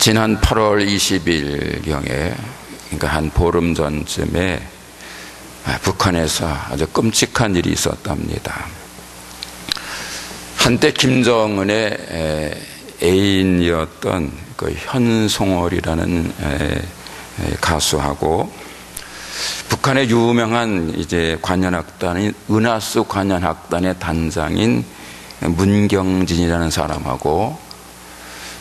지난 8월 20일경에, 그러니까 한 보름 전쯤에 북한에서 아주 끔찍한 일이 있었답니다. 한때 김정은의 애인이었던 그 현송월이라는 가수하고 북한의 유명한 이제 관현악단인 은하수 관현악단의 단장인 문경진이라는 사람하고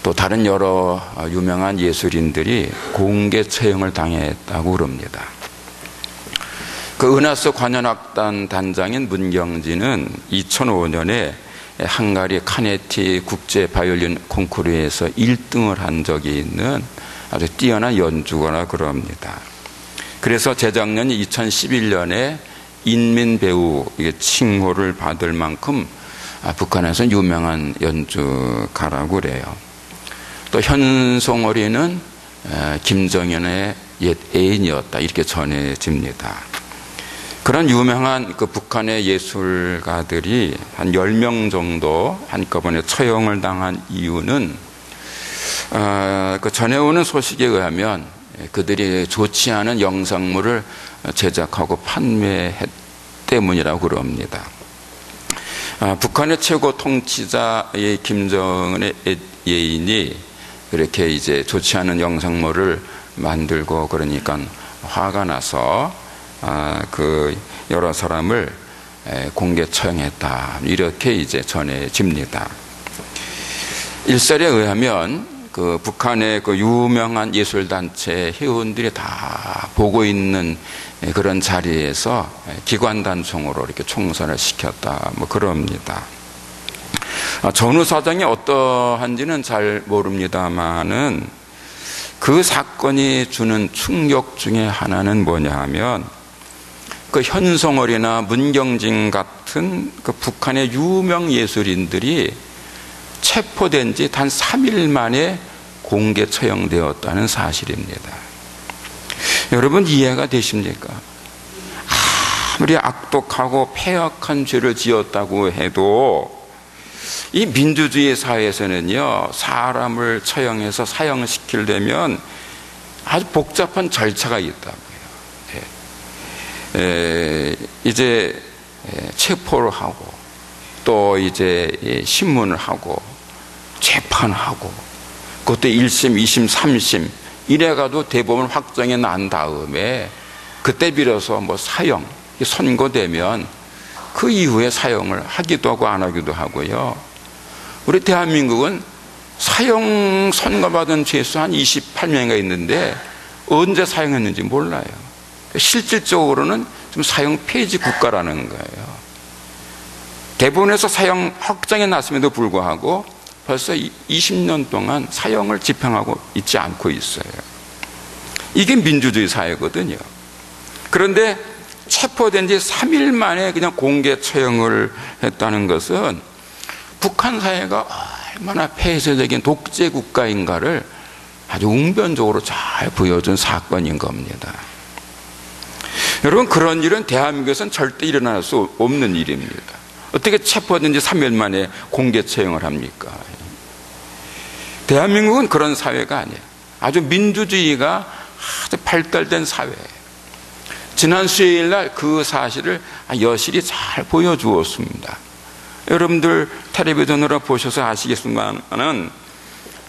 또 다른 여러 유명한 예술인들이 공개 처형을 당했다고 그럽니다. 그 은하수 관현악단 단장인 문경진은 2005년에 헝가리 카네티 국제 바이올린 콩쿠르에서 1등을 한 적이 있는 아주 뛰어난 연주가라 그럽니다. 그래서 재작년 2011년에 인민배우 칭호를 받을 만큼 북한에서 유명한 연주가라고 그래요. 또 현송월이는 김정은의 옛 애인이었다 이렇게 전해집니다. 그런 유명한 그 북한의 예술가들이 한 10명 정도 한꺼번에 처형을 당한 이유는 그 전해오는 소식에 의하면 그들이 좋지 않은 영상물을 제작하고 판매했 때문이라고 그럽니다. 북한의 최고 통치자의 김정은의 애인이 그렇게 이제 좋지 않은 영상물을 만들고 그러니까 화가 나서 그 여러 사람을 공개 처형했다 이렇게 이제 전해집니다. 일설에 의하면 그 북한의 그 유명한 예술단체 회원들이 다 보고 있는 그런 자리에서 기관단총으로 이렇게 총선을 시켰다 뭐 그럽니다. 전후 사정이 어떠한지는 잘 모릅니다만은 그 사건이 주는 충격 중에 하나는 뭐냐 하면 그 현송월이나 문경진 같은 그 북한의 유명 예술인들이 체포된 지 단 3일 만에 공개 처형되었다는 사실입니다. 여러분 이해가 되십니까? 아무리 악독하고 폐악한 죄를 지었다고 해도 이 민주주의 사회에서는요, 사람을 처형해서 사형시키려면 아주 복잡한 절차가 있다고요. 이제 체포를 하고 또 이제 신문을 하고 재판하고 그것도 1심, 2심, 3심 이래가도 대법원 확정이 난 다음에 그때 비로소 뭐 사형 선고되면 그 이후에 사형을 하기도 하고 안 하기도 하고요. 우리 대한민국은 사형 선고받은 죄수 한 28명이 있는데 언제 사형했는지 몰라요. 실질적으로는 좀 사형 폐지 국가라는 거예요. 대법원에서 사형 확정이 났음에도 불구하고 벌써 20년 동안 사형을 집행하고 있지 않고 있어요. 이게 민주주의 사회거든요. 그런데 체포된 지 3일 만에 그냥 공개 처형을 했다는 것은 북한 사회가 얼마나 폐쇄적인 독재 국가인가를 아주 웅변적으로 잘 보여준 사건인 겁니다. 여러분 그런 일은 대한민국에서는 절대 일어날 수 없는 일입니다. 어떻게 체포된 지 3일 만에 공개 처형을 합니까? 대한민국은 그런 사회가 아니에요. 아주 민주주의가 아주 발달된 사회예요. 지난 수요일 날 그 사실을 여실히 잘 보여주었습니다. 여러분들 텔레비전으로 보셔서 아시겠지만은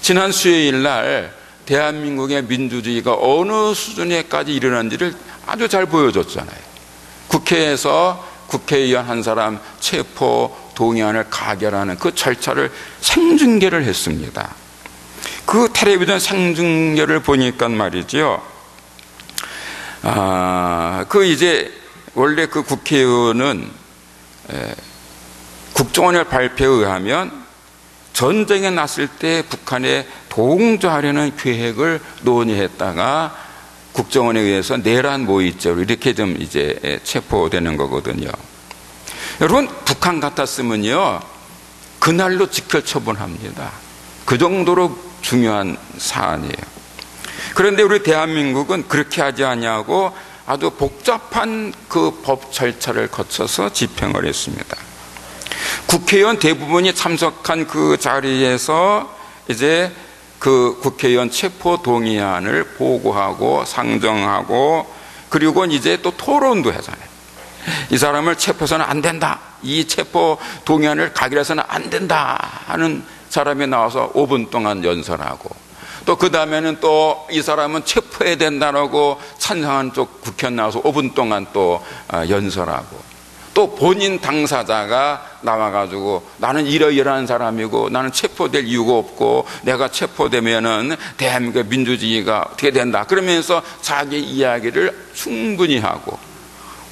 지난 수요일 날 대한민국의 민주주의가 어느 수준에까지 일어난지를 아주 잘 보여줬잖아요. 국회에서 국회의원 한 사람 체포 동의안을 가결하는 그 절차를 생중계를 했습니다. 그 텔레비전 생중계를 보니까 말이죠. 그 이제 원래 그 국회의원은 국정원의 발표에 의하면 전쟁에 났을 때 북한에 동조하려는 계획을 논의했다가 국정원에 의해서 내란 모의죄로 이렇게 좀 이제 체포되는 거거든요. 여러분 북한 같았으면요 그날로 직결 처분합니다. 그 정도로 중요한 사안이에요. 그런데 우리 대한민국은 그렇게 하지 않냐고 아주 복잡한 그 법 절차를 거쳐서 집행을 했습니다. 국회의원 대부분이 참석한 그 자리에서 이제 그 국회의원 체포 동의안을 보고하고 상정하고 그리고 이제 또 토론도 하잖아요. 이 사람을 체포해서는 안 된다. 이 체포 동의안을 가결해서는 안 된다 하는 사람이 나와서 5분 동안 연설하고 또 그 다음에는 또 이 사람은 체포해야 된다라고 찬성하는 쪽 국회의원 나와서 5분 동안 또 연설하고 또 본인 당사자가 나와가지고 나는 이러이러한 사람이고 나는 체포될 이유가 없고 내가 체포되면은 대한민국의 민주주의가 어떻게 된다 그러면서 자기 이야기를 충분히 하고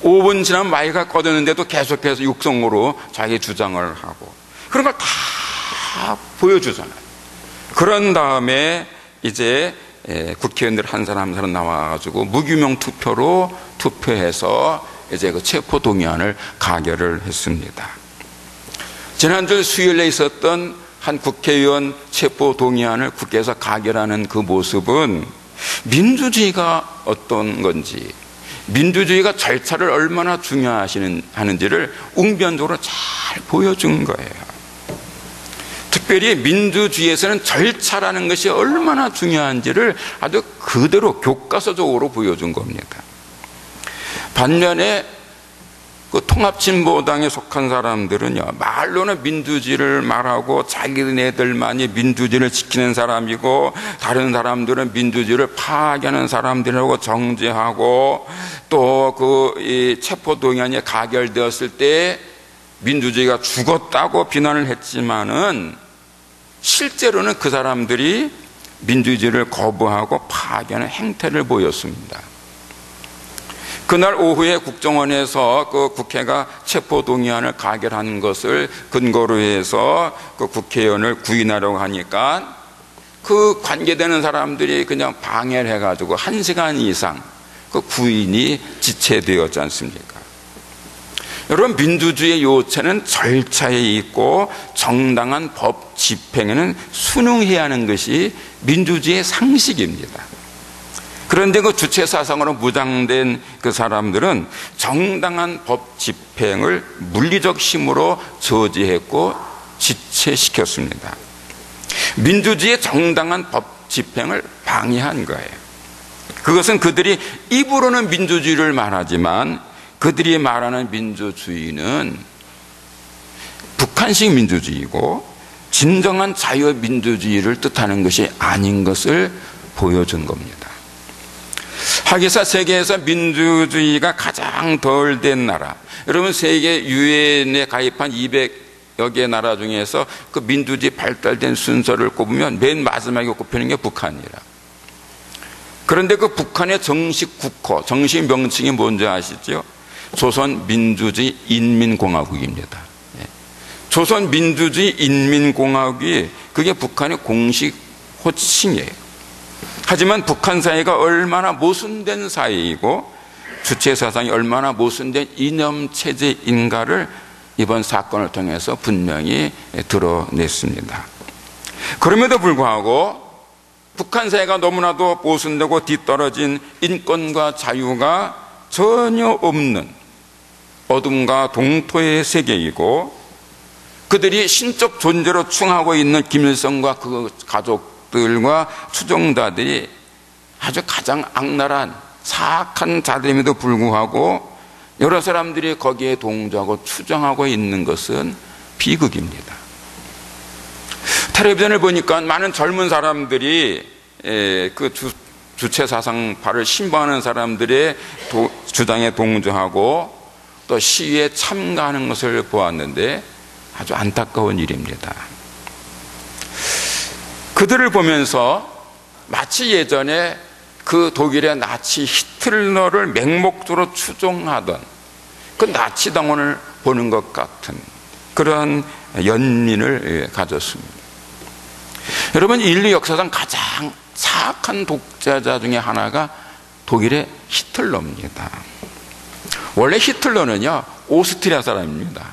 5분 지나면 마이크가 꺼졌는데도 계속해서 육성으로 자기 주장을 하고 그런 걸 다 보여주잖아요. 그런 다음에 이제 국회의원들 한 사람 한 사람 나와가지고 무기명 투표로 투표해서 이제 그 체포 동의안을 가결을 했습니다. 지난주 수요일에 있었던 한 국회의원 체포 동의안을 국회에서 가결하는 그 모습은 민주주의가 어떤 건지 민주주의가 절차를 얼마나 중요하시는지를 웅변적으로 잘 보여준 거예요. 특별히 민주주의에서는 절차라는 것이 얼마나 중요한지를 아주 그대로 교과서적으로 보여준 겁니다. 반면에 그 통합진보당에 속한 사람들은요, 말로는 민주주의를 말하고 자기네들만이 민주주의를 지키는 사람이고 다른 사람들은 민주주의를 파괴하는 사람들이라고 정죄하고 또 그 체포동의안이 가결되었을 때 민주주의가 죽었다고 비난을 했지만은 실제로는 그 사람들이 민주주의를 거부하고 파괴하는 행태를 보였습니다. 그날 오후에 국정원에서 그 국회가 체포동의안을 가결한 것을 근거로 해서 그 국회의원을 구인하려고 하니까 그 관계되는 사람들이 그냥 방해를 해가지고 1시간 이상 그 구인이 지체되었지 않습니까? 여러분, 민주주의의 요체는 절차에 있고 정당한 법 집행에는 순응해야 하는 것이 민주주의의 상식입니다. 그런데 그 주체 사상으로 무장된 그 사람들은 정당한 법 집행을 물리적 힘으로 저지했고 지체시켰습니다. 민주주의의 정당한 법 집행을 방해한 거예요. 그것은 그들이 입으로는 민주주의를 말하지만 그들이 말하는 민주주의는 북한식 민주주의고 진정한 자유민주주의를 뜻하는 것이 아닌 것을 보여준 겁니다. 하기사 세계에서 민주주의가 가장 덜 된 나라, 여러분 세계 유엔에 가입한 200여 개 나라 중에서 그 민주주의 발달된 순서를 꼽으면 맨 마지막에 꼽히는 게 북한이라. 그런데 그 북한의 정식 국호, 정식 명칭이 뭔지 아시죠? 조선민주주의 인민공화국입니다. 조선민주주의 인민공화국이 그게 북한의 공식 호칭이에요. 하지만 북한 사회가 얼마나 모순된 사회이고 주체 사상이 얼마나 모순된 이념체제인가를 이번 사건을 통해서 분명히 드러냈습니다. 그럼에도 불구하고 북한 사회가 너무나도 모순되고 뒤떨어진 인권과 자유가 전혀 없는 어둠과 동토의 세계이고 그들이 신적 존재로 충하고 있는 김일성과 그 가족들과 추종자들이 아주 가장 악랄한 사악한 자들임에도 불구하고 여러 사람들이 거기에 동조하고 추종하고 있는 것은 비극입니다. 텔레비전을 보니까 많은 젊은 사람들이 그 주체 사상파를 신봉하는 사람들의 주장에 동조하고 또 시위에 참가하는 것을 보았는데 아주 안타까운 일입니다. 그들을 보면서 마치 예전에 그 독일의 나치 히틀러를 맹목적으로 추종하던 그 나치 당원을 보는 것 같은 그런 연민을 가졌습니다. 여러분, 인류 역사상 가장 사악한 독재자 중에 하나가 독일의 히틀러입니다. 원래 히틀러는요, 오스트리아 사람입니다.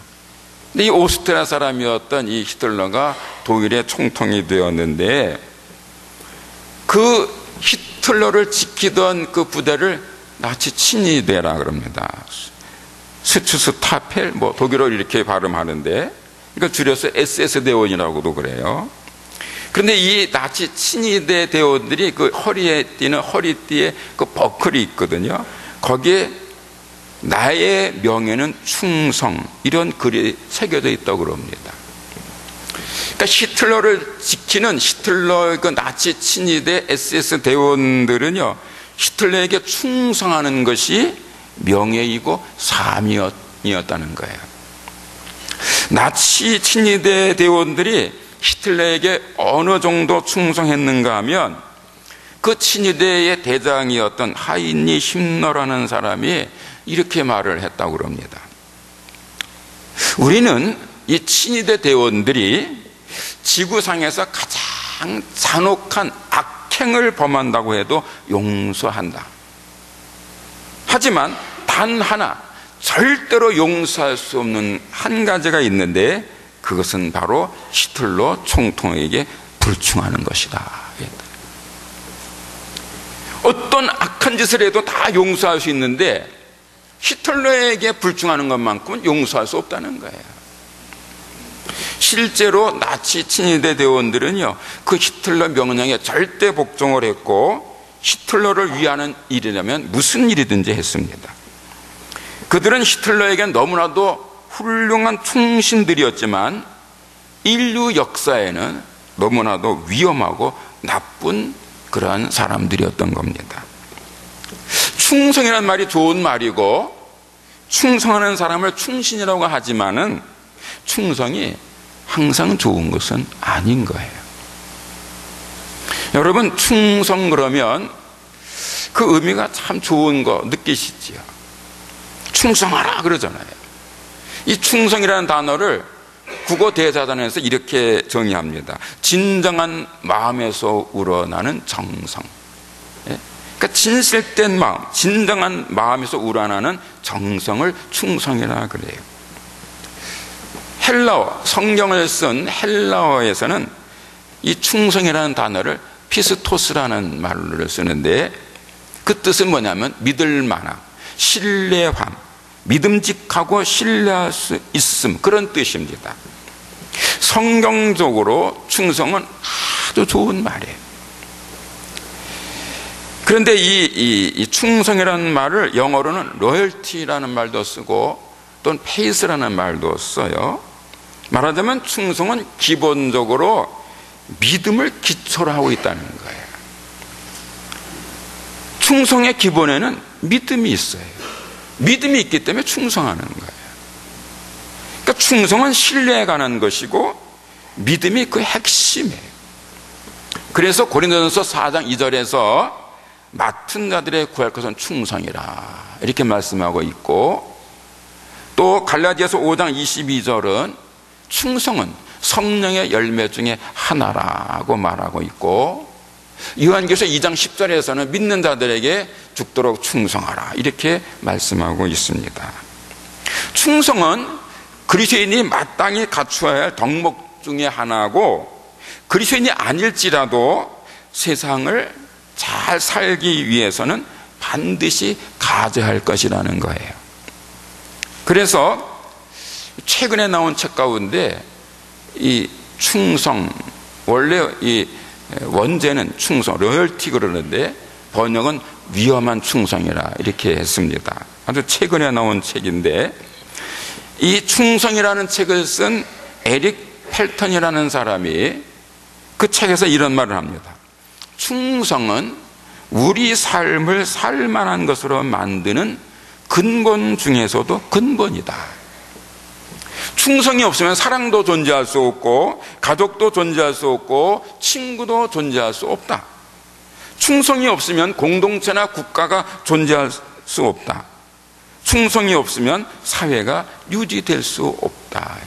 근데 이 오스트리아 사람이었던 이 히틀러가 독일의 총통이 되었는데 그 히틀러를 지키던 그 부대를 나치 친위대라 그럽니다. 스추스타펠, 독일어를 이렇게 발음하는데 이걸 줄여서 SS대원이라고도 그래요. 그런데 이 나치 친위대 대원들이 그 허리에 띠는 허리띠에 그 버클이 있거든요. 거기에 나의 명예는 충성, 이런 글이 새겨져 있다고 그럽니다. 그러니까 히틀러를 지키는 히틀러의 그 나치 친위대 SS 대원들은요, 히틀러에게 충성하는 것이 명예이고 삶이었다는 거예요. 나치 친위대 대원들이 히틀러에게 어느 정도 충성했는가 하면 그 친위대의 대장이었던 하인리 힘너라는 사람이 이렇게 말을 했다고 그럽니다. 우리는 이 친위대 대원들이 지구상에서 가장 잔혹한 악행을 범한다고 해도 용서한다. 하지만 단 하나, 절대로 용서할 수 없는 한 가지가 있는데 그것은 바로 히틀러 총통에게 불충하는 것이다. 어떤 악한 짓을 해도 다 용서할 수 있는데 히틀러에게 불충하는 것만큼은 용서할 수 없다는 거예요. 실제로 나치 친위대 대원들은요, 그 히틀러 명령에 절대 복종을 했고 히틀러를 위하는 일이라면 무슨 일이든지 했습니다. 그들은 히틀러에게 너무나도 훌륭한 충신들이었지만 인류 역사에는 너무나도 위험하고 나쁜 그러한 사람들이었던 겁니다. 충성이라는 말이 좋은 말이고 충성하는 사람을 충신이라고 하지만은 충성이 항상 좋은 것은 아닌 거예요. 여러분, 충성 그러면 그 의미가 참 좋은 거 느끼시지요? 충성하라 그러잖아요. 이 충성이라는 단어를 국어 대사전에서 이렇게 정의합니다. 진정한 마음에서 우러나는 정성. 그러니까 진실된 마음, 진정한 마음에서 우러나는 정성을 충성이라 그래요. 헬라어, 성경을 쓴 헬라어에서는 이 충성이라는 단어를 피스토스라는 말로 쓰는데 그 뜻은 뭐냐면 믿을 만함, 신뢰함, 믿음직하고 신뢰할 수 있음, 그런 뜻입니다. 성경적으로 충성은 아주 좋은 말이에요. 그런데 이 충성이라는 말을 영어로는 로열티라는 말도 쓰고 또는 페이스라는 말도 써요. 말하자면 충성은 기본적으로 믿음을 기초로 하고 있다는 거예요. 충성의 기본에는 믿음이 있어요. 믿음이 있기 때문에 충성하는 거예요. 그러니까 충성은 신뢰에 관한 것이고 믿음이 그 핵심이에요. 그래서 고린도전서 4장 2절에서 맡은 자들의 구할 것은 충성이라 이렇게 말씀하고 있고, 또 갈라디아서 5장 22절은 충성은 성령의 열매 중에 하나라고 말하고 있고, 요한계시서 2장 10절에서는 믿는 자들에게 죽도록 충성하라 이렇게 말씀하고 있습니다. 충성은 그리스도인이 마땅히 갖추어야 할 덕목 중에 하나고, 그리스도인이 아닐지라도 세상을 잘 살기 위해서는 반드시 가져야 할 것이라는 거예요. 그래서 최근에 나온 책 가운데 이 충성, 원래 이 원제는 충성, 로열티 그러는데 번역은 위험한 충성이라 이렇게 했습니다. 아주 최근에 나온 책인데, 이 충성이라는 책을 쓴 에릭 펠턴이라는 사람이 그 책에서 이런 말을 합니다. 충성은 우리 삶을 살만한 것으로 만드는 근본 중에서도 근본이다. 충성이 없으면 사랑도 존재할 수 없고 가족도 존재할 수 없고 친구도 존재할 수 없다. 충성이 없으면 공동체나 국가가 존재할 수 없다. 충성이 없으면 사회가 유지될 수 없다.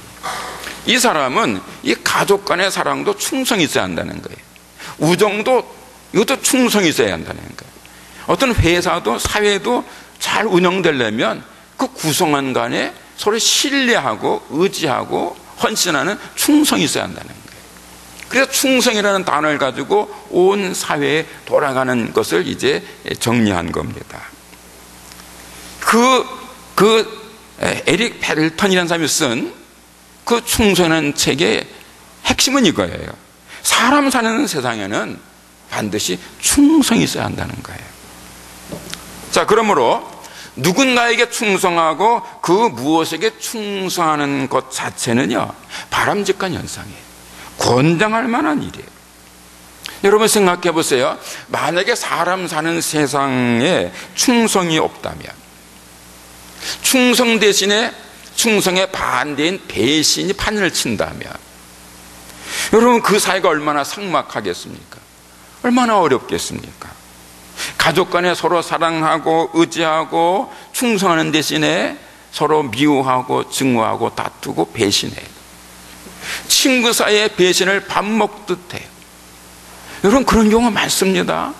이 사람은 이 가족 간의 사랑도 충성이 있어야 한다는 거예요. 우정도 이것도 충성이 있어야 한다는 거예요. 어떤 회사도 사회도 잘 운영되려면 그 구성원 간에 서로 신뢰하고 의지하고 헌신하는 충성이 있어야 한다는 거예요. 그래서 충성이라는 단어를 가지고 온 사회에 돌아가는 것을 이제 정리한 겁니다. 에릭 펠턴이라는 사람이 쓴 그 충성이라는 책의 핵심은 이거예요. 사람 사는 세상에는 반드시 충성이 있어야 한다는 거예요. 자, 그러므로 누군가에게 충성하고 그 무엇에게 충성하는 것 자체는요, 바람직한 현상이에요. 권장할 만한 일이에요. 여러분 생각해 보세요. 만약에 사람 사는 세상에 충성이 없다면, 충성 대신에 충성의 반대인 배신이 판을 친다면, 여러분 그 사이가 얼마나 삭막하겠습니까? 얼마나 어렵겠습니까? 가족 간에 서로 사랑하고 의지하고 충성하는 대신에 서로 미워하고 증오하고 다투고 배신해요. 친구 사이에 배신을 밥 먹듯 해요. 여러분 그런 경우가 많습니다.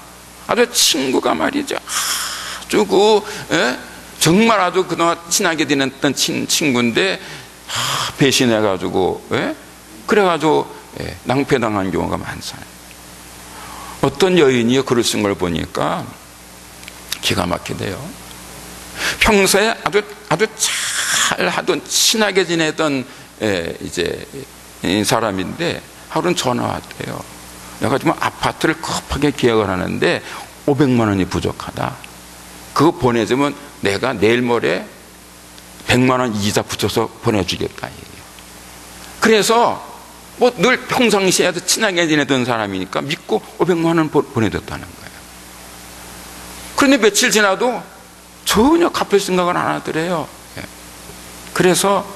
아주 친구가 말이죠, 아주 정말 아주 그동안 친하게 지냈던 친구인데 배신해가지고 그래가지고 낭패당한 경우가 많잖아요. 어떤 여인이 글을 쓴 걸 보니까 기가 막히대요. 평소에 아주 잘 하던 친하게 지내던 이제 사람인데 하루는 전화 왔대요. 내가 지금 아파트를 급하게 계약을 하는데 500만 원이 부족하다. 그거 보내주면 내가 내일 모레 100만 원 이자 붙여서 보내주겠다. 그래서 뭐 늘 평상시에 아주 친하게 지내던 사람이니까 믿고 500만 원 보내줬다는 거예요. 그런데 며칠 지나도 전혀 갚을 생각을 안 하더래요. 그래서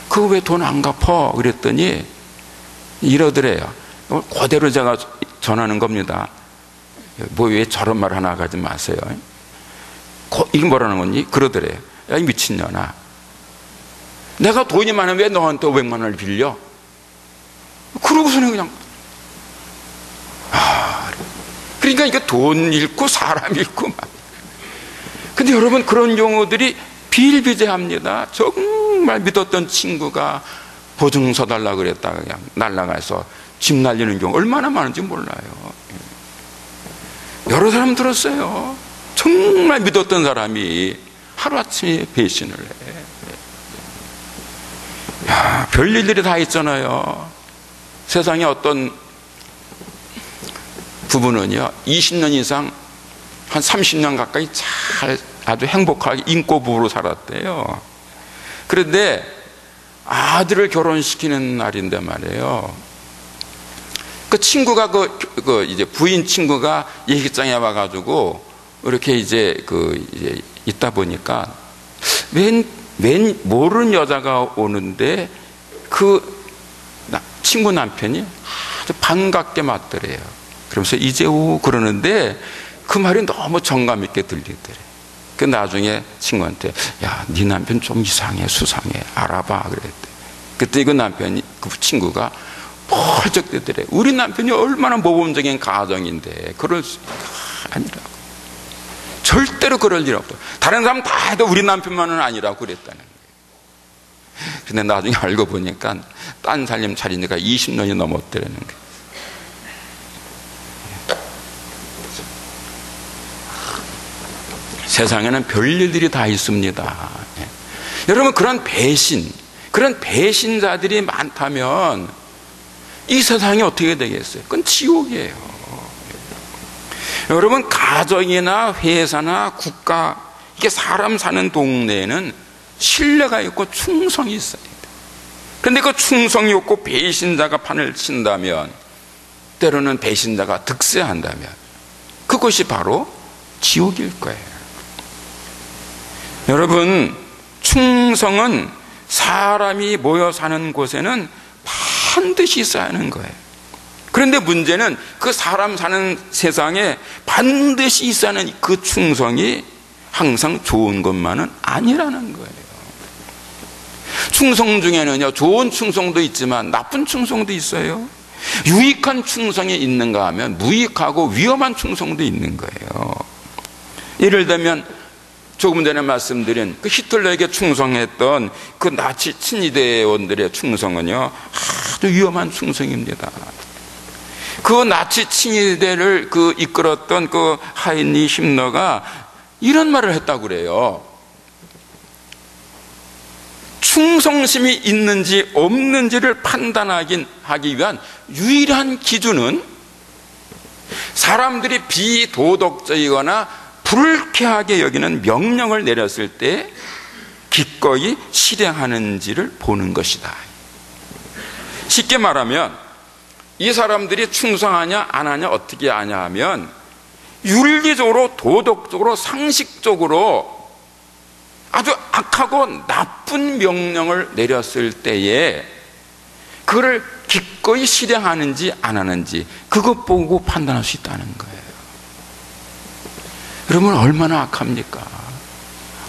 그거 왜 돈 안 갚어? 그랬더니 이러더래요. 그대로 제가 전하는 겁니다. 뭐 왜 저런 말 하나 하지 마세요. 이게 뭐라는 건지 그러더래요. 야, 이 미친년아, 내가 돈이 많으면 왜 너한테 500만 원을 빌려? 그러고서는 그냥 그러니까 이게 돈 잃고 사람 잃고 막. 근데 여러분 그런 경우들이 비일비재합니다. 정말 믿었던 친구가 보증서 달라고 그랬다가 그냥 날아가서 집 날리는 경우 얼마나 많은지 몰라요. 여러 사람 들었어요. 정말 믿었던 사람이 하루아침에 배신을 해. 야, 별일들이 다 있잖아요. 세상에 어떤 부부는요 20년 이상 한 30년 가까이 잘 아주 행복하게 인고 부부로 살았대요. 그런데 아들을 결혼시키는 날인데 말이에요, 그 친구가 그 이제 부인 친구가 예식장에 와가지고 이렇게 이제 이제 있다 보니까 웬 모르는 여자가 오는데 그 친구 남편이 아주 반갑게 맞더래요. 그러면서 이제 오 그러는데 그 말이 너무 정감 있게 들리더래. 그 나중에 친구한테 야, 네 남편 좀 이상해, 수상해, 알아봐 그랬대. 그때 그 남편이, 그 친구가 펄쩍대더래. 우리 남편이 얼마나 모범적인 가정인데 그럴 수 아니라고. 절대로 그럴 일 없다. 다른 사람 다 해도 우리 남편만은 아니라고 그랬다는 거예요. 근데 나중에 알고 보니까 딴 살림 차리니까 20년이 넘었다는 거예요. 세상에는 별일들이 다 있습니다. 여러분 그런 배신자들이 많다면 이 세상이 어떻게 되겠어요? 그건 지옥이에요. 여러분 가정이나 회사나 국가, 이게 사람 사는 동네에는 신뢰가 있고 충성이 있어야 돼요. 그런데 그 충성이 없고 배신자가 판을 친다면, 때로는 배신자가 득세한다면 그것이 바로 지옥일 거예요. 여러분 충성은 사람이 모여 사는 곳에는 반드시 있어야 하는 거예요. 그런데 문제는 그 사람 사는 세상에 반드시 있어야 하는 그 충성이 항상 좋은 것만은 아니라는 거예요. 충성 중에는요 좋은 충성도 있지만 나쁜 충성도 있어요. 유익한 충성이 있는가 하면 무익하고 위험한 충성도 있는 거예요. 예를 들면 조금 전에 말씀드린 그 히틀러에게 충성했던 그 나치 친위대원들의 충성은요 아주 위험한 충성입니다. 그 나치 친위대를 이끌었던 그 하인리 힘러가 이런 말을 했다고 그래요. 충성심이 있는지 없는지를 판단하기 위한 유일한 기준은 사람들이 비도덕적이거나 불쾌하게 여기는 명령을 내렸을 때 기꺼이 실행하는지를 보는 것이다. 쉽게 말하면 이 사람들이 충성하냐 안 하냐 어떻게 하냐 하면 윤리적으로 도덕적으로 상식적으로 아주 악하고 나쁜 명령을 내렸을 때에 그를 기꺼이 실행하는지 안 하는지 그것 보고 판단할 수 있다는 거예요. 여러분, 얼마나 악합니까?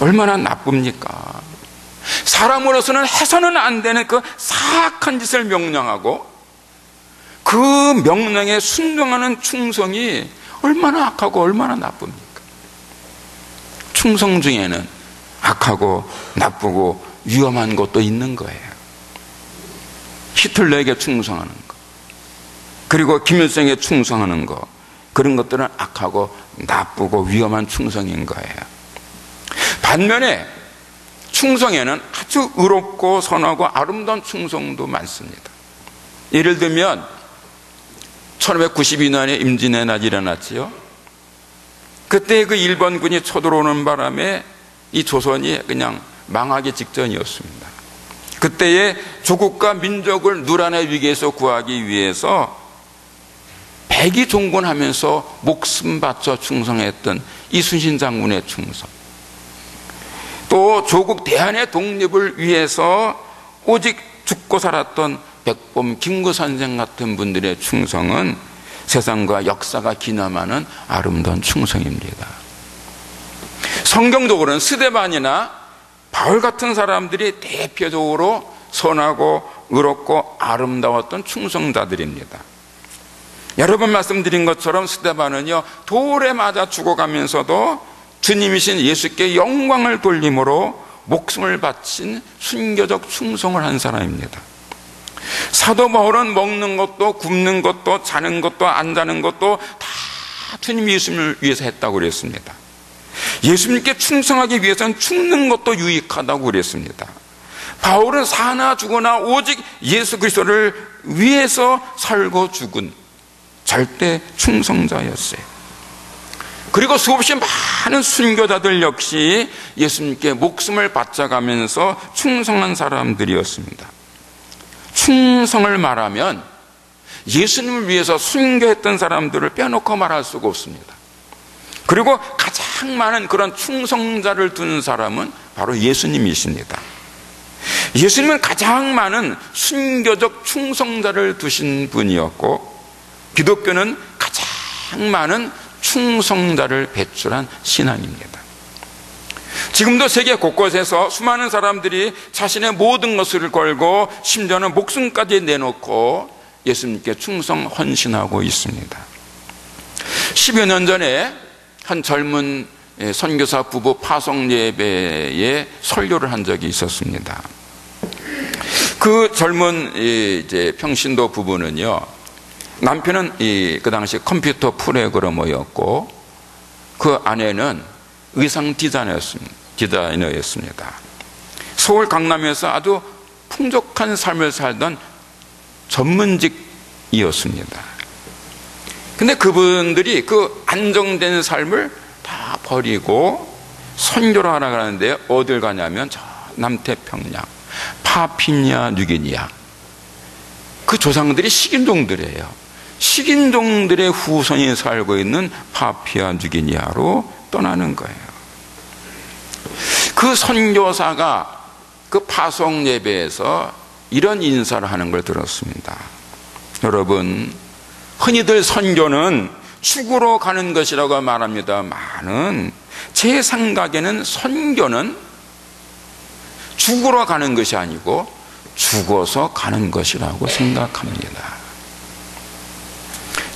얼마나 나쁩니까? 사람으로서는 해서는 안 되는 그 사악한 짓을 명령하고 그 명령에 순종하는 충성이 얼마나 악하고 얼마나 나쁩니까? 충성 중에는 악하고 나쁘고 위험한 것도 있는 거예요. 히틀러에게 충성하는 것, 그리고 김일성에게 충성하는 것, 그런 것들은 악하고 나쁘고 위험한 충성인 거예요. 반면에 충성에는 아주 의롭고 선하고 아름다운 충성도 많습니다. 예를 들면 1592년에 임진의 날이 일어났지요. 그때 그 일본군이 쳐들어오는 바람에 이 조선이 그냥 망하기 직전이었습니다. 그때의 조국과 민족을 누란의 위기에서 구하기 위해서 백이종군하면서 목숨 바쳐 충성했던 이순신 장군의 충성, 또 조국 대한의 독립을 위해서 오직 죽고 살았던 백범 김구 선생 같은 분들의 충성은 세상과 역사가 기념하는 아름다운 충성입니다. 성경적으로는 스데반이나 바울 같은 사람들이 대표적으로 선하고 의롭고 아름다웠던 충성자들입니다. 여러 번 말씀드린 것처럼 스데반은요, 돌에 맞아 죽어가면서도 주님이신 예수께 영광을 돌림으로 목숨을 바친 순교적 충성을 한 사람입니다. 사도 바울은 먹는 것도 굶는 것도 자는 것도 안 자는 것도 다 주님 예수님을 위해서 했다고 그랬습니다. 예수님께 충성하기 위해서는 죽는 것도 유익하다고 그랬습니다. 바울은 사나 죽으나 오직 예수 그리스도를 위해서 살고 죽은 절대 충성자였어요. 그리고 수없이 많은 순교자들 역시 예수님께 목숨을 바쳐가면서 충성한 사람들이었습니다. 충성을 말하면 예수님을 위해서 순교했던 사람들을 빼놓고 말할 수가 없습니다. 그리고 가장 많은 그런 충성자를 둔 사람은 바로 예수님이십니다. 예수님은 가장 많은 순교적 충성자를 두신 분이었고, 기독교는 가장 많은 충성자를 배출한 신앙입니다. 지금도 세계 곳곳에서 수많은 사람들이 자신의 모든 것을 걸고 심지어는 목숨까지 내놓고 예수님께 충성 헌신하고 있습니다. 10여 년 전에 한 젊은 선교사 부부 파송 예배에 설교를 한 적이 있었습니다. 그 젊은 이제 평신도 부부는요, 남편은 그 당시 컴퓨터 프로그래머였고 그 아내는 의상 디자이너였습니다. 서울 강남에서 아주 풍족한 삶을 살던 전문직이었습니다. 근데 그분들이 그 안정된 삶을 다 버리고 선교를 하러 가는데 어딜 가냐면 저 남태평양 파푸아 뉴기니아, 그 조상들이 식인종들이에요. 식인종들의 후손이 살고 있는 파푸아 뉴기니아로 떠나는 거예요. 그 선교사가 그 파송 예배에서 이런 인사를 하는 걸 들었습니다. 여러분, 흔히들 선교는 죽으러 가는 것이라고 말합니다만은 제 생각에는 선교는 죽으러 가는 것이 아니고 죽어서 가는 것이라고 생각합니다.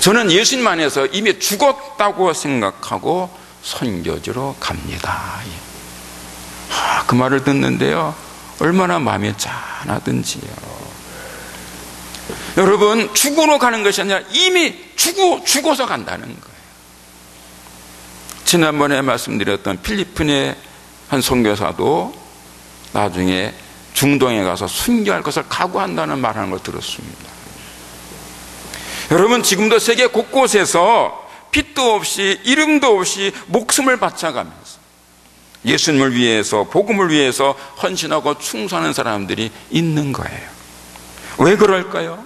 저는 예수님 안에서 이미 죽었다고 생각하고 선교지로 갑니다. 그 말을 듣는데요, 얼마나 마음이 짠하든지요. 여러분, 죽으러 가는 것이 아니라 이미 죽어서 간다는 거예요. 지난번에 말씀드렸던 필리핀의 한 선교사도 나중에 중동에 가서 순교할 것을 각오한다는 말하는 걸 들었습니다. 여러분, 지금도 세계 곳곳에서 빛도 없이 이름도 없이 목숨을 바쳐가면서 예수님을 위해서, 복음을 위해서 헌신하고 충성하는 사람들이 있는 거예요. 왜 그럴까요?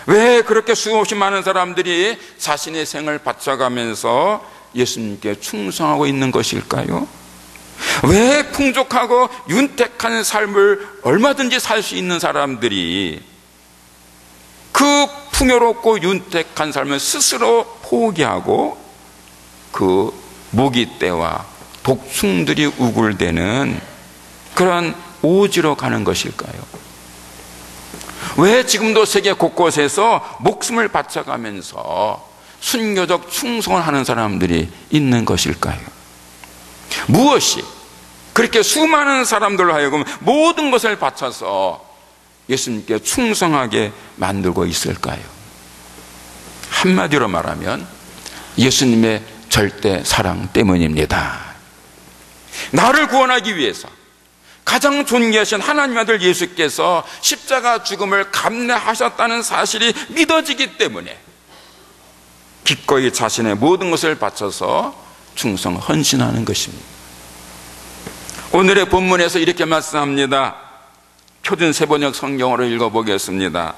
왜 그렇게 수없이 많은 사람들이 자신의 생을 바쳐가면서 예수님께 충성하고 있는 것일까요? 왜 풍족하고 윤택한 삶을 얼마든지 살 수 있는 사람들이 그 풍요롭고 윤택한 삶을 스스로 포기하고 그 모기떼와 독충들이 우글대는 그런 오지로 가는 것일까요? 왜 지금도 세계 곳곳에서 목숨을 바쳐가면서 순교적 충성을 하는 사람들이 있는 것일까요? 무엇이 그렇게 수많은 사람들로 하여금 모든 것을 바쳐서 예수님께 충성하게 만들고 있을까요? 한마디로 말하면 예수님의 절대 사랑 때문입니다. 나를 구원하기 위해서 가장 존귀하신 하나님 아들 예수께서 십자가 죽음을 감내하셨다는 사실이 믿어지기 때문에 기꺼이 자신의 모든 것을 바쳐서 충성 헌신하는 것입니다. 오늘의 본문에서 이렇게 말씀합니다. 표준 세번역 성경으로 읽어보겠습니다.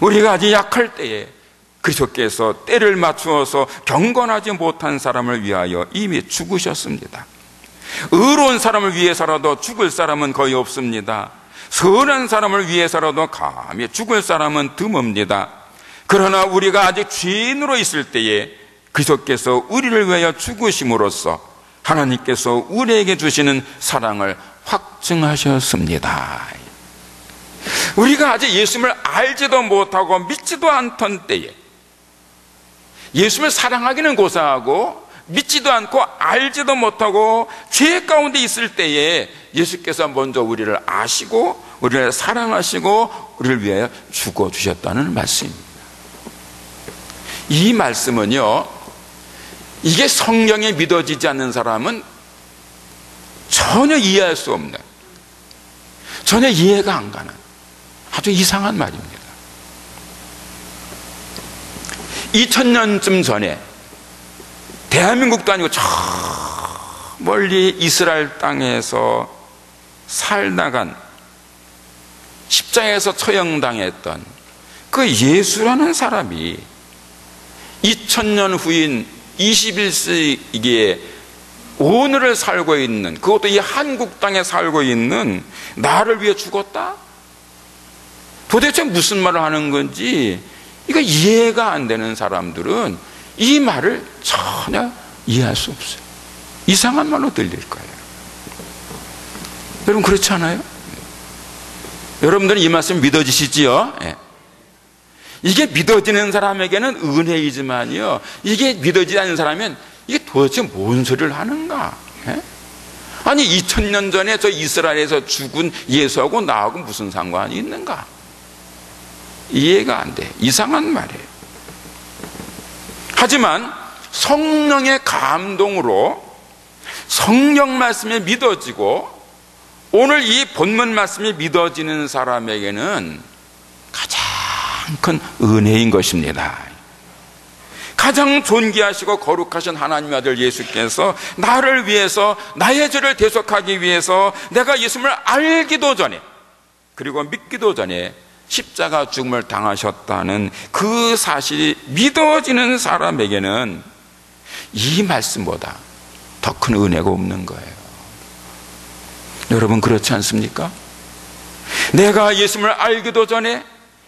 우리가 아직 약할 때에 그리스도께서 때를 맞추어서 경건하지 못한 사람을 위하여 이미 죽으셨습니다. 의로운 사람을 위해서라도 죽을 사람은 거의 없습니다. 선한 사람을 위해서라도 감히 죽을 사람은 드뭅니다. 그러나 우리가 아직 죄인으로 있을 때에 그리스도께서 우리를 위하여 죽으심으로써 하나님께서 우리에게 주시는 사랑을 확증하셨습니다. 우리가 아직 예수님을 알지도 못하고 믿지도 않던 때에 예수님을 사랑하기는 고사하고 믿지도 않고 알지도 못하고 죄 가운데 있을 때에 예수께서 먼저 우리를 아시고 우리를 사랑하시고 우리를 위하여 죽어주셨다는 말씀입니다. 이 말씀은요, 이게 성경에 믿어지지 않는 사람은 전혀 이해할 수 없는, 전혀 이해가 안 가는 아주 이상한 말입니다. 2000년쯤 전에 대한민국도 아니고 저 멀리 이스라엘 땅에서 살다간 십자가에서 처형당했던 그 예수라는 사람이 2000년 후인 21세기에 오늘을 살고 있는, 그것도 이 한국 땅에 살고 있는 나를 위해 죽었다? 도대체 무슨 말을 하는 건지 이거 이해가 안 되는 사람들은 이 말을 전혀 이해할 수 없어요. 이상한 말로 들릴 거예요. 여러분 그렇지 않아요? 여러분들은 이 말씀 믿어지시지요? 네. 이게 믿어지는 사람에게는 은혜이지만요, 이게 믿어지지 않는 사람은 이게 도대체 뭔 소리를 하는가? 네? 아니 2000년 전에 저 이스라엘에서 죽은 예수하고 나하고 무슨 상관이 있는가? 이해가 안 돼. 이상한 말이에요. 하지만 성령의 감동으로 성령 말씀이 믿어지고 오늘 이 본문 말씀이 믿어지는 사람에게는 가장 큰 은혜인 것입니다. 가장 존귀하시고 거룩하신 하나님 아들 예수께서 나를 위해서, 나의 죄를 대속하기 위해서 내가 예수님을 알기도 전에 그리고 믿기도 전에 십자가 죽음을 당하셨다는 그 사실이 믿어지는 사람에게는 이 말씀보다 더 큰 은혜가 없는 거예요. 여러분 그렇지 않습니까? 내가 예수님을 알기도 전에,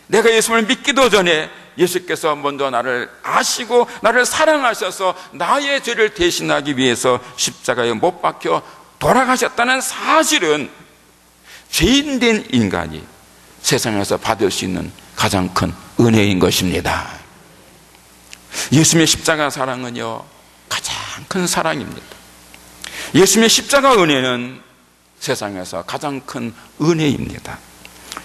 내가 예수님을 믿기도 전에 예수께서 먼저 나를 아시고 나를 사랑하셔서 나의 죄를 대신하기 위해서 십자가에 못 박혀 돌아가셨다는 사실은 죄인된 인간이 세상에서 받을 수 있는 가장 큰 은혜인 것입니다. 예수님의 십자가 사랑은요, 가장 큰 사랑입니다. 예수님의 십자가 은혜는 세상에서 가장 큰 은혜입니다.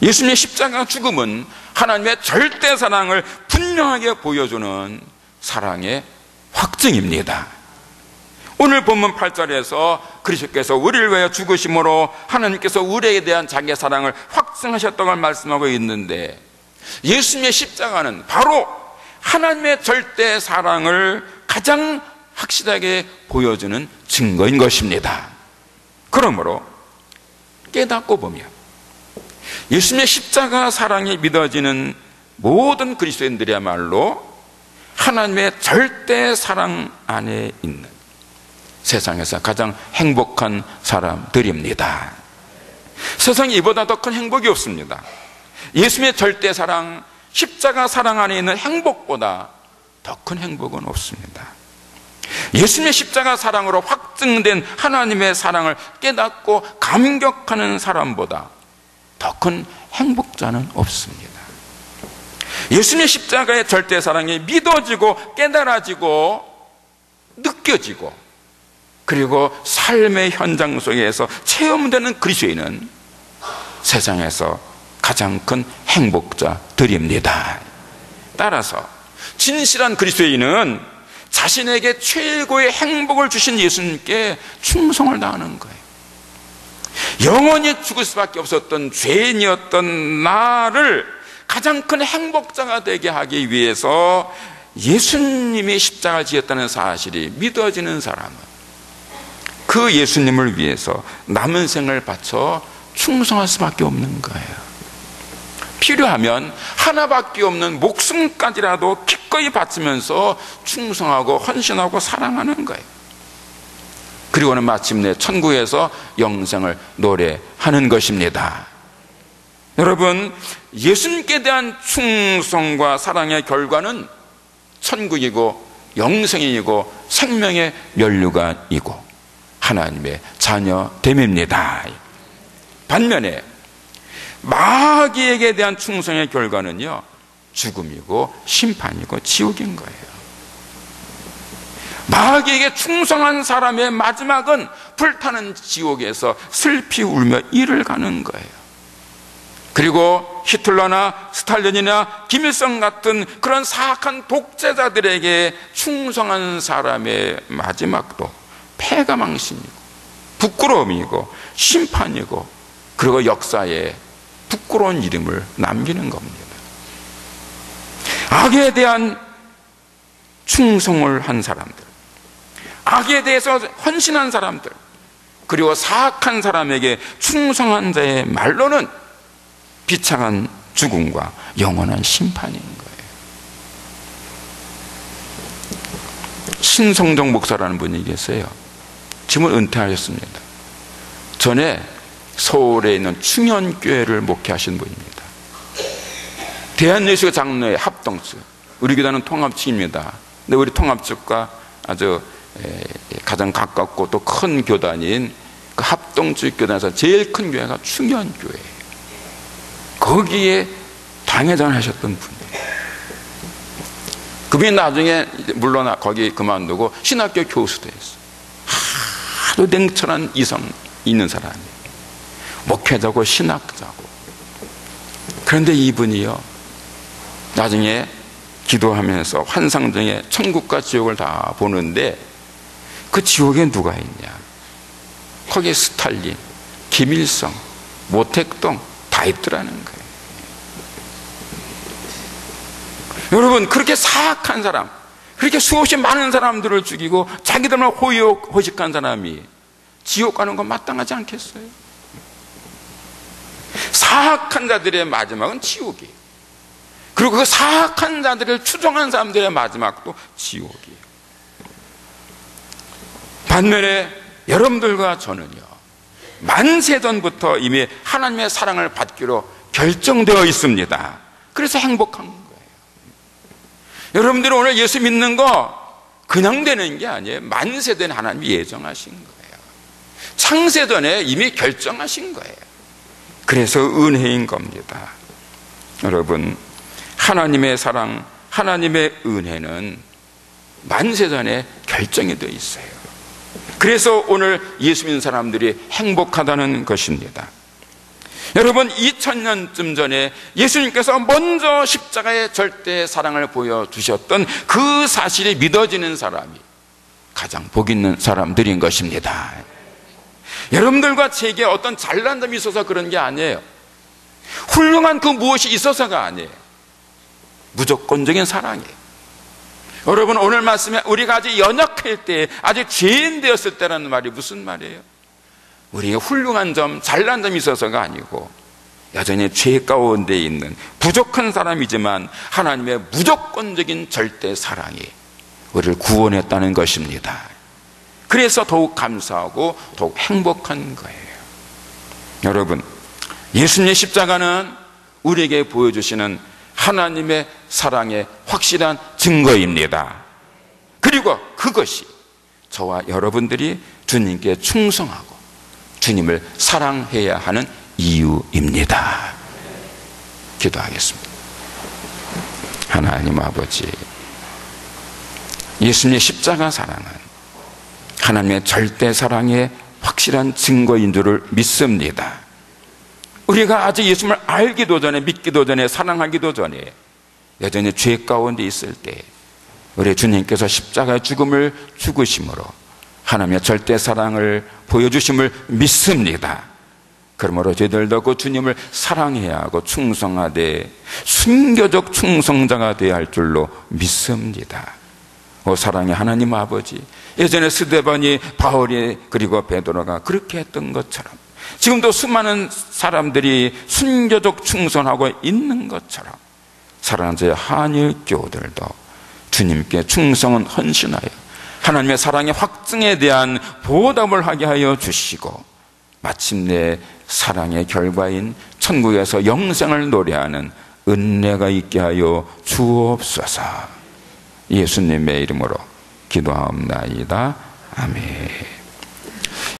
예수님의 십자가 죽음은 하나님의 절대 사랑을 분명하게 보여주는 사랑의 확증입니다. 오늘 본문 8절에서 그리스도께서 우리를 위하여 죽으심으로 하나님께서 우리에 대한 자기의 사랑을 확증하셨다고 걸 말씀하고 있는데, 예수님의 십자가는 바로 하나님의 절대 사랑을 가장 확실하게 보여주는 증거인 것입니다. 그러므로 깨닫고 보면 예수님의 십자가 사랑이 믿어지는 모든 그리스도인들이야말로 하나님의 절대 사랑 안에 있는 세상에서 가장 행복한 사람들입니다. 세상에 이보다 더 큰 행복이 없습니다. 예수님의 절대 사랑, 십자가 사랑 안에 있는 행복보다 더 큰 행복은 없습니다. 예수님의 십자가 사랑으로 확증된 하나님의 사랑을 깨닫고 감격하는 사람보다 더 큰 행복자는 없습니다. 예수님의 십자가의 절대 사랑이 믿어지고 깨달아지고 느껴지고 그리고 삶의 현장 속에서 체험되는 그리스도인은 세상에서 가장 큰 행복자들입니다. 따라서 진실한 그리스도인은 자신에게 최고의 행복을 주신 예수님께 충성을 다하는 거예요. 영원히 죽을 수밖에 없었던 죄인이었던 나를 가장 큰 행복자가 되게 하기 위해서 예수님이 십자가를 지었다는 사실이 믿어지는 사람은 그 예수님을 위해서 남은 생을 바쳐 충성할 수밖에 없는 거예요. 필요하면 하나밖에 없는 목숨까지라도 기꺼이 바치면서 충성하고 헌신하고 사랑하는 거예요. 그리고는 마침내 천국에서 영생을 노래하는 것입니다. 여러분, 예수님께 대한 충성과 사랑의 결과는 천국이고 영생이고 생명의 면류관이고 하나님의 자녀됨입니다. 반면에 마귀에게 대한 충성의 결과는요, 죽음이고 심판이고 지옥인 거예요. 마귀에게 충성한 사람의 마지막은 불타는 지옥에서 슬피 울며 이를 가는 거예요. 그리고 히틀러나 스탈린이나 김일성 같은 그런 사악한 독재자들에게 충성한 사람의 마지막도 패가망신이고 부끄러움이고 심판이고 그리고 역사에 부끄러운 이름을 남기는 겁니다. 악에 대한 충성을 한 사람들, 악에 대해서 헌신한 사람들, 그리고 사악한 사람에게 충성한 자의 말로는 비참한 죽음과 영원한 심판인 거예요. 신성정 목사라는 분이 계세요. 지금은 은퇴하셨습니다. 전에 서울에 있는 충현교회를 목회하신 분입니다. 대한예수교 장로의 합동측, 우리 교단은 통합측입니다. 근데 우리 통합측과 아주 가장 가깝고 또 큰 교단인 그 합동측 교단에서 제일 큰 교회가 충현교회예요. 거기에 당회장을 하셨던 분이에요. 그분이 나중에 물론 거기 그만두고 신학교 교수도 했어요. 아주 냉철한 이성 있는 사람이에요. 목회자고 신학자고. 그런데 이분이요, 나중에 기도하면서 환상 중에 천국과 지옥을 다 보는데 그 지옥에 누가 있냐? 거기에 스탈린, 김일성, 모택동 다 있더라는 거예요. 여러분, 그렇게 사악한 사람, 그렇게 수없이 많은 사람들을 죽이고 자기들만 호의호식한 사람이 지옥 가는 건 마땅하지 않겠어요? 사악한 자들의 마지막은 지옥이에요. 그리고 그 사악한 자들을 추종한 사람들의 마지막도 지옥이에요. 반면에 여러분들과 저는요, 만세전부터 이미 하나님의 사랑을 받기로 결정되어 있습니다. 그래서 행복한 거예요. 여러분들이 오늘 예수 믿는 거 그냥 되는 게 아니에요. 만세전 하나님이 예정하신 거예요. 창세전에 이미 결정하신 거예요. 그래서 은혜인 겁니다. 여러분, 하나님의 사랑, 하나님의 은혜는 만세전에 결정이 되어 있어요. 그래서 오늘 예수 믿는 사람들이 행복하다는 것입니다. 여러분, 2000년쯤 전에 예수님께서 먼저 십자가의 절대 사랑을 보여주셨던 그 사실이 믿어지는 사람이 가장 복 있는 사람들인 것입니다. 여러분들과 제게 어떤 잘난 점이 있어서 그런 게 아니에요. 훌륭한 그 무엇이 있어서가 아니에요. 무조건적인 사랑이에요. 여러분, 오늘 말씀에 우리가 아직 연약할 때, 아직 죄인 되었을 때라는 말이 무슨 말이에요? 우리의 훌륭한 점, 잘난 점이 있어서가 아니고 여전히 죄 가운데 있는 부족한 사람이지만 하나님의 무조건적인 절대 사랑이 우리를 구원했다는 것입니다. 그래서 더욱 감사하고 더욱 행복한 거예요. 여러분, 예수님의 십자가는 우리에게 보여주시는 하나님의 사랑의 확실한 증거입니다. 그리고 그것이 저와 여러분들이 주님께 충성하고 주님을 사랑해야 하는 이유입니다. 기도하겠습니다. 하나님 아버지, 예수님의 십자가 사랑은 하나님의 절대 사랑의 확실한 증거인 줄을 믿습니다. 우리가 아직 예수님을 알기도 전에, 믿기도 전에, 사랑하기도 전에 여전히 죄 가운데 있을 때 우리 주님께서 십자가의 죽음을 죽으심으로 하나님의 절대 사랑을 보여주심을 믿습니다. 그러므로 저희들도 그 주님을 사랑해야 하고 충성하되 순교적 충성자가 되어야 할 줄로 믿습니다. 오 사랑의 하나님 아버지, 예전에 스데반이, 바울이, 그리고 베드로가 그렇게 했던 것처럼 지금도 수많은 사람들이 순교적 충성하고 있는 것처럼 사랑하는 저희 한일 교우들도 주님께 충성은 헌신하여 하나님의 사랑의 확증에 대한 보답을 하게 하여 주시고 마침내 사랑의 결과인 천국에서 영생을 노래하는 은혜가 있게 하여 주옵소서. 예수님의 이름으로 기도하옵나이다. 아멘.